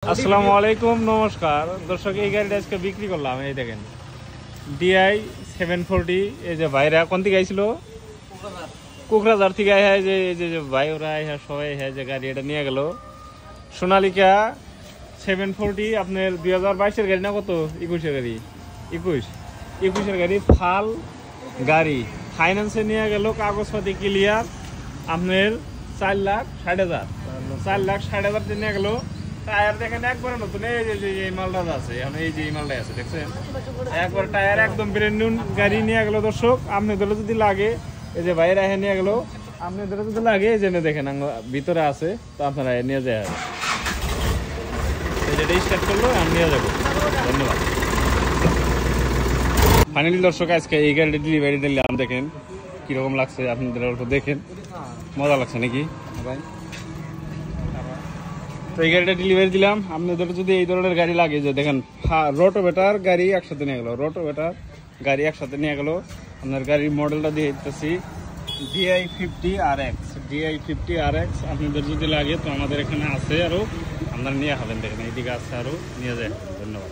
আসসালামু আলাইকুম, নমস্কার দর্শক। এই গাড়িটা আজকে বিক্রি করলাম। এই দেখেন DI 740। এই যে ভাইরা কোন থেকে আইছিল, কোকরাঝার থেকে আয় যে এই যে ভাই ওরা সবাই যে গাড়ি এটা নিয়ে গেল। সোনালিকা 740 আপনার 2022-এর গাড়ি না, কত 21-এর গাড়ি, 21-এর গাড়ি, ফাল গাড়ি, ফাইন্যান্সে নিয়ে গেল, কাগজপাতি ক্লিয়ার। আপনার 4,60,000 4,60,000 নিয়ে গেল। টায়ার দেখেন একবার নতুন, এই যে এই মালটা আছে, এই যে এই মালটা আছে দেখছেন, একবার টায়ার একদম ব্র্যান্ড নিউ গাড়ি নিয়ে গেল। দর্শক আপনাদের যদি লাগে, এই যে বাইরে নিয়ে গেল, আপনাদের যদি লাগে এই যে দেখেন ভিতরে আছে, তো আপনারা নিয়ে যায় যেটা স্টার্ট করলো আমি নিয়ে যাবো। ধন্যবাদ। ফাইনালি দর্শক আজকে এই গাড়িটা ডেলিভারি দিলাম। দেখেন কিরকম লাগছে, আপনাদের অল্প দেখেন, মজা লাগছে নাকি ভাই? তো এই গাড়িটা ডেলিভারি দিলাম। আপনাদের যদি এই ধরনের গাড়ি লাগে, যে দেখেন রোটোভেটার গাড়ি একসাথে নিয়ে গেল, রোটোভেটার গাড়ি একসাথে নিয়ে গেল। আপনার গাড়ির মডেলটা দিয়ে দিতেছি DI 50 RX। DI 50 RX আপনাদের যদি লাগে তো আমাদের এখানে আছে, আরো আপনারা নিয়ে হবেন। দেখেন এইদিকে আছে, আরো নিয়ে যায়। ধন্যবাদ।